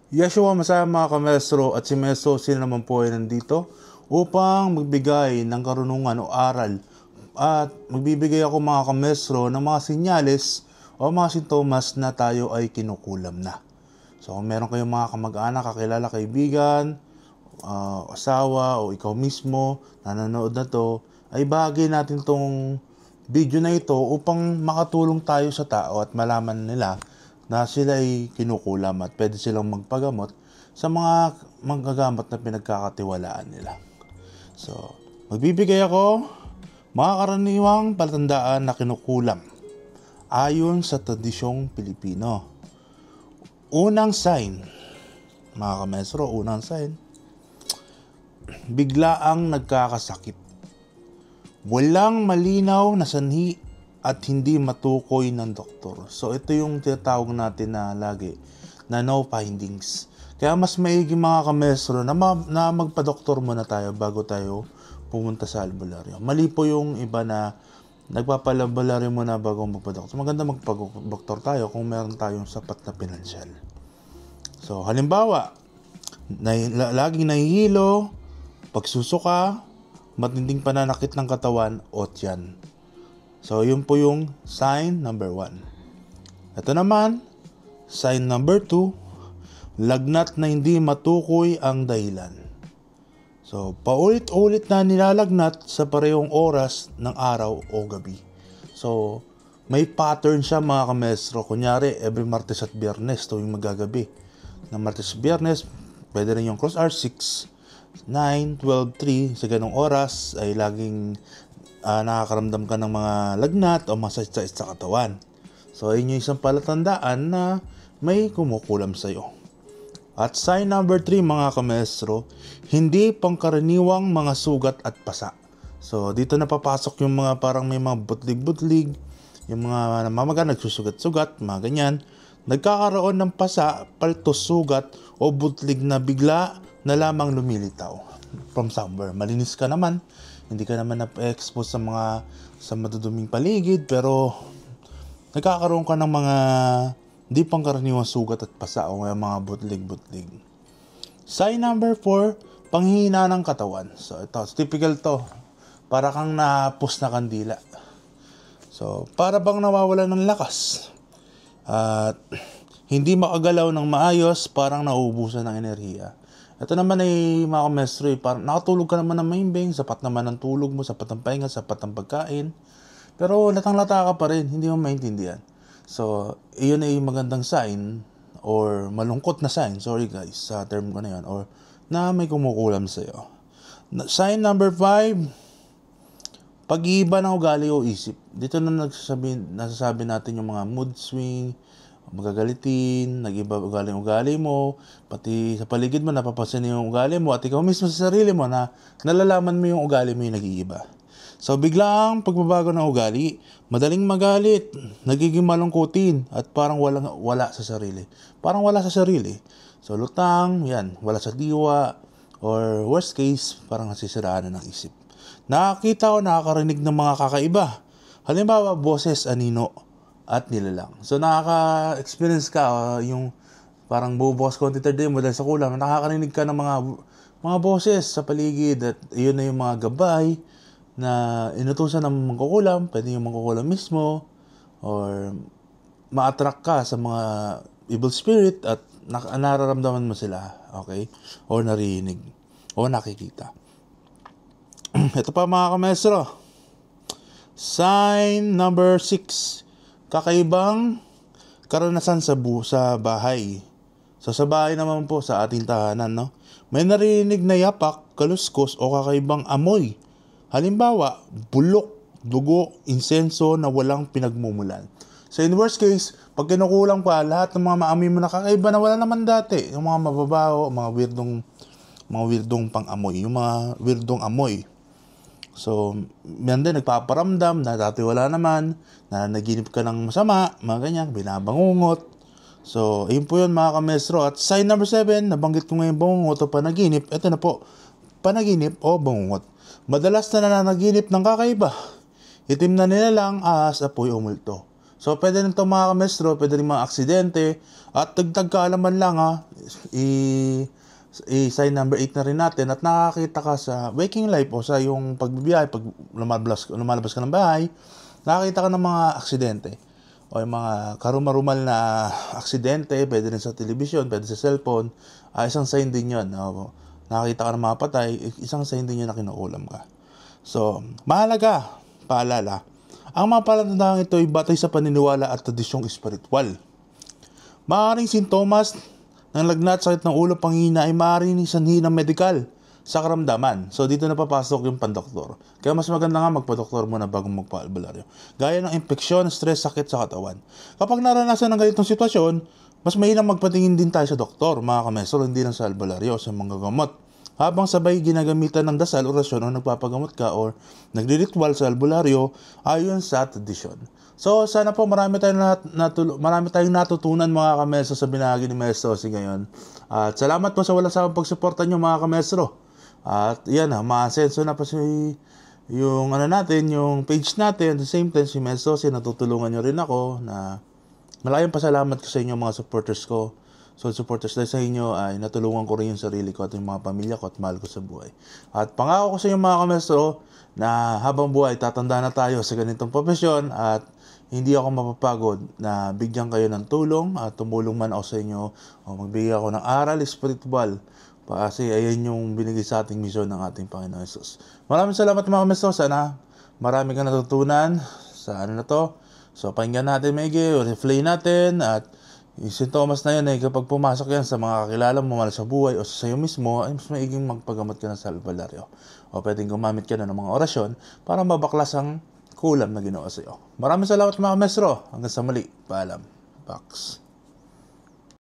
Yeshua Masaya mga kamestro at si Meso sila naman po ay nandito upang magbigay ng karunungan o aral at magbibigay ako mga kamestro ng mga sinyales o mga sintomas na tayo ay kinukulam na. So kung meron kayong mga kamag-anak, kakilala, kaibigan, asawa o ikaw mismo na nanonood na to, ay bahagi natin tong video na ito upang makatulong tayo sa tao at malaman nila na sila ay kinukulam at pwede silang magpagamot sa mga manggagamot na pinagkakatiwalaan nila. So, magbibigay ako mga karaniwang palatandaan na kinukulam ayon sa tradisyong Pilipino. Unang sign, mga kamestro, unang sign, biglaang nagkakasakit. Walang malinaw na sanhi at hindi matukoy ng doktor. So ito yung tinatawag natin na lagi na no findings. Kaya mas maigi mga kamestro na magpa-doktor muna tayo bago tayo pumunta sa albularyo. Mali po yung iba na nagpapalbularyo muna bago magpa-doktor. Maganda magpa-doktor tayo kung meron tayong sapat na pinansyal. So halimbawa, laging nahihilo, pagsusuka, matinding pananakit ng katawan o tiyan. So, yun po yung sign number 1. Ito naman, sign number 2, lagnat na hindi matukoy ang dahilan. So, paulit-ulit na nilalagnat sa parehong oras ng araw o gabi. So, may pattern siya mga kamestro. Kunyari, every Martes at Biyernes tuwing magagabi. Ng Martes at Biyernes, pwede rin yung cross hour 6, 9, 12, 3 sa ganong oras ay laging nakakaramdam ka ng mga lagnat o masakit sa katawan. So, yun yung isang palatandaan na may kumukulam sa'yo. At sign number 3 mga kamestro, hindi pangkaraniwang mga sugat at pasa. So, dito napapasok yung mga parang may mga butlig-butlig, yung mga namamaga, nagsusugat-sugat, mga ganyan. Nagkakaroon ng pasa, paltos, sugat o butlig na bigla na lamang lumilitaw from somewhere. Malinis ka naman, hindi ka naman na-expose sa maduduming paligid, pero nagkakaroon ka ng mga di pangkaraniwang sugat at pasa o mga butlig-butlig. Sign number 4, panghihina ng katawan. So ito, typical to. Para kang napus na kandila. So, para bang nawawala ng lakas. At hindi makagalaw ng maayos, parang nauubusan ng enerhiya. Ito naman ay mga kamestro, parang nakatulog ka naman ng maimbing, sapat naman ang tulog mo, sapat ang pahinga, sapat ang pagkain. Pero latang-lata ka pa rin, hindi mo maintindihan. So, iyon ay magandang sign or malungkot na sign, sorry guys, sa term ko na yun, or na may kumukulam sa'yo. Sign number 5, pag-iiba ng ugali o isip. Dito na nasasabi natin yung mga mood swing, magagalitin, nag-iba ugali mo, pati sa paligid mo napapansin yung ugali mo at ikaw mismo sa sarili mo na nalalaman mo yung ugali mo yung nag-iiba. So biglang pagbabago ng ugali, madaling magalit, nagiging malungkutin at parang wala sa sarili. Parang wala sa sarili. So lutang, yan, wala sa diwa, or worst case, parang nasisiraan na ng isip. Nakakita o nakakarinig ng mga kakaiba. Halimbawa, boses, anino, at nilalang. So nakaka-experience ka yung parang bubukas konti third day mo dahil sa kulam, nakakarinig ka ng mga boses sa paligid at yun na yung mga gabay na inutusan ng mangkukulam, pwede yung mangkukulam mismo or ma-attract ka sa mga evil spirit at nararamdaman mo sila, okay? O narinig o nakikita. Ito pa mga kamestro. Sign number 6. Kakaibang karanasan sa bahay. So sa bahay naman po sa ating tahanan, no? May narinig na yapak, kaluskos o kakaibang amoy. Halimbawa, bulok, dugo, insenso na walang pinagmumulan. So in worst case, pag kinukulang pa, lahat ng mga maamoy mo na kakaiba na wala naman dati. Yung mga mababaho, mga weirdong pang-amoy, yung mga weirdong amoy. So, yan din, nagpaparamdam, natatiwala naman, na naginip ka ng masama, mga ganyan, binabangungot. So, ayun po yun mga kamestro. At sign number 7, nabanggit ko ngayon bangungot o panaginip. Ito na po, panaginip o bangungot. Madalas na nananaginip ng kakaiba. Itim na nilalang, ahas, apoy o multo. So, pwede rin ito mga kamestro, pwede rin mga aksidente, at dagdag kaalaman lang sign number 8 na rin natin at nakakita ka sa waking life o sa yung pagbibiyahe, pag lumalabas ka ng bahay, nakakita ka ng mga aksidente o yung mga karumal-rumal na aksidente, pwede rin sa telebisyon, pwede sa cellphone, isang sign din yun. Nakakita ka ng mga patay, isang sign din yun na kinukulam ka. So, mahalaga, paalala, ang mga palatandaan ito ay batay sa paniniwala at tradisyong espiritual. Maaaring sintomas ng lagnat, sakit ng ulo, panghina ay maaaring sanhi ng medikal sa karamdaman. So, dito na papasok yung pandoktor. Kaya mas maganda nga magpa-doktor muna bago magpa-albularyo. Gaya ng infeksyon, stress, sakit sa katawan. Kapag naranasan ng ganitong sitwasyon, mas mainam magpatingin din tayo sa doktor, mga kamestro, hindi lang sa albularyo, sa mga gamot. Habang sabay ginagamitan ng dasal, orasyon o nagpapagamot ka or nagriritual sa albularyo ayon sa tradisyon. So, sana po marami tayong natutunan mga kamestro sa binahagi ni Maestro si ngayon. At salamat po sa walang sawang pagsuporta nyo mga kamestro. At yan maasenso na pa yung yung page natin. At the same time, si Maestro, natutulungan nyo rin ako na malayang pasalamat ko sa inyo mga supporters ko. So, supporters dahil sa inyo ay natulungan ko rin yung sarili ko at yung mga pamilya ko at mahal ko sa buhay. At pangako ko sa inyo mga kamestro na habang buhay tatanda na tayo sa ganitong profesyon at hindi ako mapapagod na bigyan kayo ng tulong at tumulong man ako sa inyo o magbigay ako ng aral espiritual. Kasi ayan yung binigay sa ating misyon ng ating Panginoon Jesus. Maraming salamat mga kamestro. Sana marami kang natutunan sa na to. So, pakinggan natin maigi, replay natin at yung sintomas na yun ay kapag pumasok yan sa mga kakilala mo mahal sa buhay o sa iyo mismo, ay mas maiging magpagamot ka na sa albularyo. O pwedeng gumamit ka na ng mga orasyon para mabaklas ang kulam na ginawa sa iyo. Maraming salamat mga kamestro. Hanggang sa muli. Paalam. Pax.